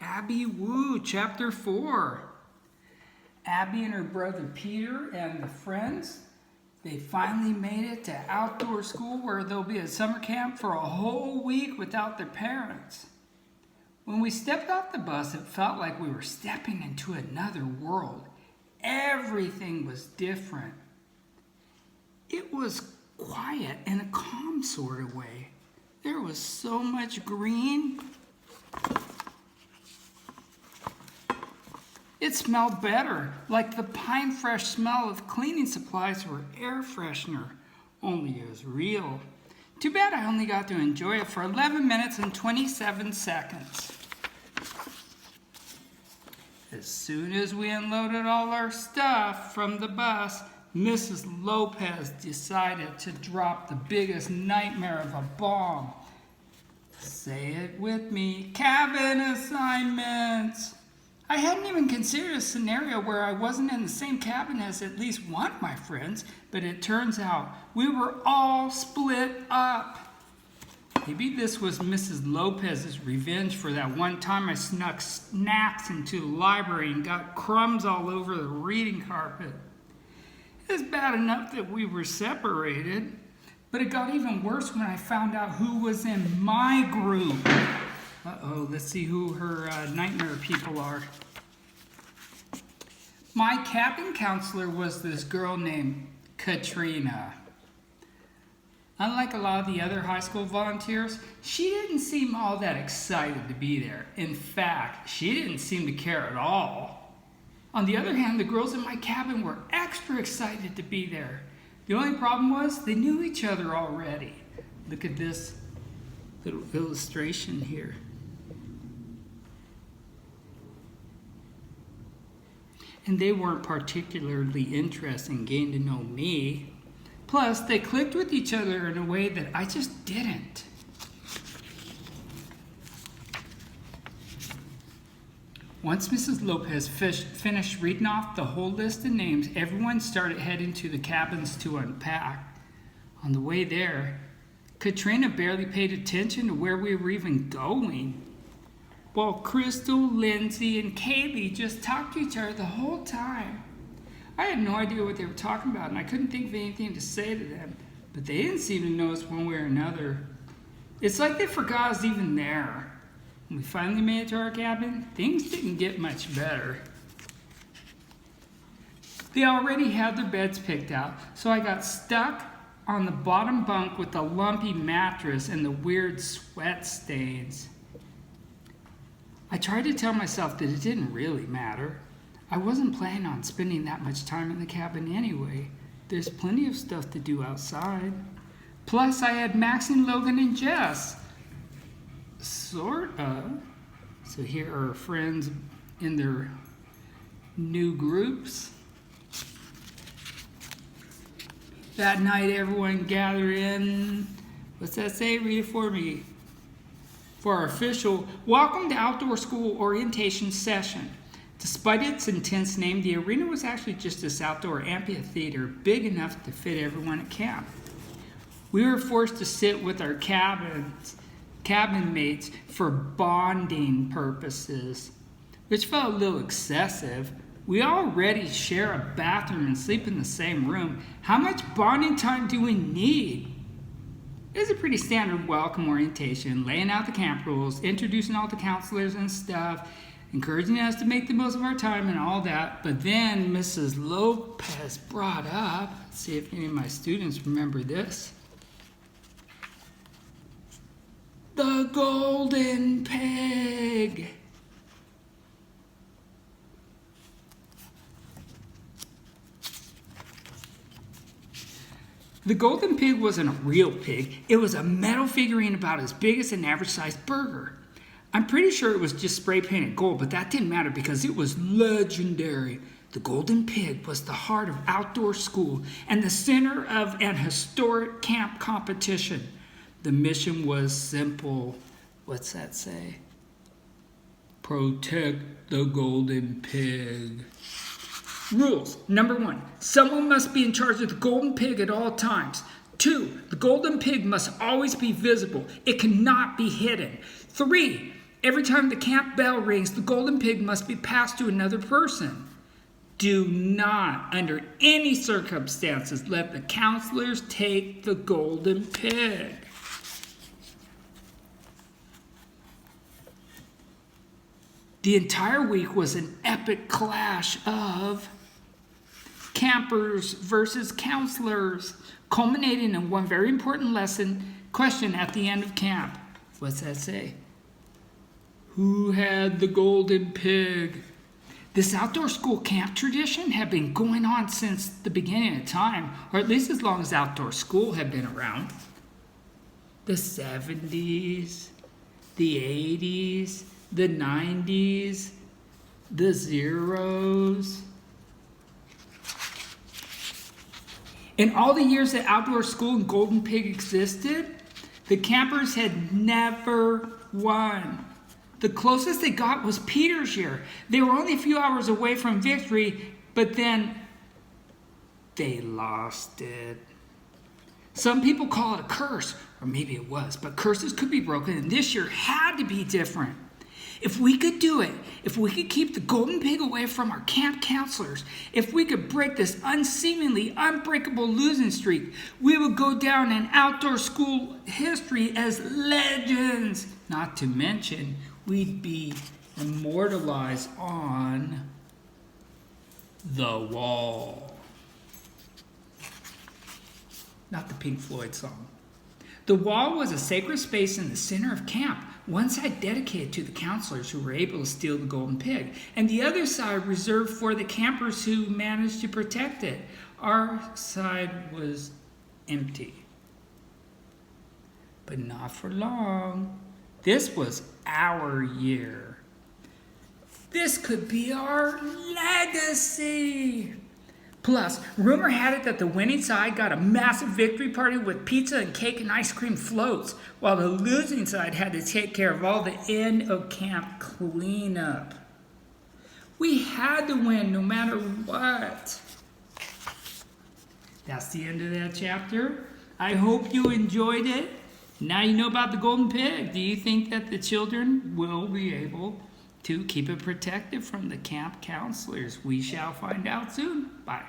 Abby Woo, Chapter 4. Abby and her brother Peter and the friends, they finally made it to outdoor school where they'll be at summer camp for a whole week without their parents. When we stepped off the bus, it felt like we were stepping into another world. Everything was different. It was quiet in a calm sort of way. There was so much green. It smelled better, like the pine fresh smell of cleaning supplies or air freshener, only it was real. Too bad I only got to enjoy it for 11 minutes and 27 seconds. As soon as we unloaded all our stuff from the bus, Mrs. Lopez decided to drop the biggest nightmare of a bomb. Say it with me, cabin assignments. I hadn't even considered a scenario where I wasn't in the same cabin as at least one of my friends, but it turns out we were all split up. Maybe this was Mrs. Lopez's revenge for that one time I snuck snacks into the library and got crumbs all over the reading carpet. It's bad enough that we were separated, but it got even worse when I found out who was in my group. Uh-oh, let's see who her nightmare people are. My cabin counselor was this girl named Katrina. Unlike a lot of the other high school volunteers, she didn't seem all that excited to be there. In fact, she didn't seem to care at all. On the other hand, the girls in my cabin were extra excited to be there. The only problem was they knew each other already. Look at this little illustration here. And they weren't particularly interested in getting to know me. Plus, they clicked with each other in a way that I just didn't. Once Mrs. Lopez finished reading off the whole list of names, everyone started heading to the cabins to unpack. On the way there, Katrina barely paid attention to where we were even going, while Crystal, Lindsay, and Kaylee just talked to each other the whole time. I had no idea what they were talking about, and I couldn't think of anything to say to them, but they didn't seem to notice one way or another. It's like they forgot I was even there. When we finally made it to our cabin, things didn't get much better. They already had their beds picked out, so I got stuck on the bottom bunk with the lumpy mattress and the weird sweat stains. I tried to tell myself that it didn't really matter. I wasn't planning on spending that much time in the cabin anyway. There's plenty of stuff to do outside. Plus, I had Max and Logan and Jess. Sort of. So here are our friends in their new groups. That night, everyone gathered in. What's that say? Read it for me. For our official Welcome to Outdoor School Orientation session. Despite its intense name, the arena was actually just this outdoor amphitheater big enough to fit everyone at camp. We were forced to sit with our cabin mates for bonding purposes, which felt a little excessive. We already share a bathroom and sleep in the same room. How much bonding time do we need? It was a pretty standard welcome orientation, laying out the camp rules, introducing all the counselors and stuff, encouraging us to make the most of our time and all that. But then Mrs. Lopez brought up, let's see if any of my students remember this, the golden pig. The golden pig wasn't a real pig. It was a metal figurine about as big as an average-sized burger. I'm pretty sure it was just spray painted gold, but that didn't matter because it was legendary. The golden pig was the heart of outdoor school and the center of an historic camp competition. The mission was simple. What's that say? Protect the golden pig. Rules. Number 1, someone must be in charge of the golden pig at all times. 2, the golden pig must always be visible. It cannot be hidden. 3, Every time the camp bell rings, the golden pig must be passed to another person. Do not, under any circumstances, let the counselors take the golden pig. The entire week was an epic clash of campers versus counselors, culminating in one very important question at the end of camp. What's that say? Who had the golden pig? This outdoor school camp tradition had been going on since the beginning of time, or at least as long as outdoor school had been around. The 70s, the 80s, the 90s, the zeros. In all the years that outdoor school and Golden Pig existed, the campers had never won. The closest they got was Peter's year. They were only a few hours away from victory, but then they lost it. Some people call it a curse, or maybe it was, but curses could be broken, and this year had to be different. If we could do it, if we could keep the golden pig away from our camp counselors, if we could break this unseemingly unbreakable losing streak, we would go down in outdoor school history as legends. Not to mention, we'd be immortalized on the wall. Not the Pink Floyd song. The wall was a sacred space in the center of camp, one side dedicated to the counselors who were able to steal the golden pig, and the other side reserved for the campers who managed to protect it. Our side was empty. But not for long. This was our year. This could be our legacy. Plus, rumor had it that the winning side got a massive victory party with pizza and cake and ice cream floats, while the losing side had to take care of all the end of camp cleanup. We had to win no matter what. That's the end of that chapter. I hope you enjoyed it. Now you know about the golden pig. Do you think that the children will be able to keep it protected from the camp counselors? We shall find out soon. Bye.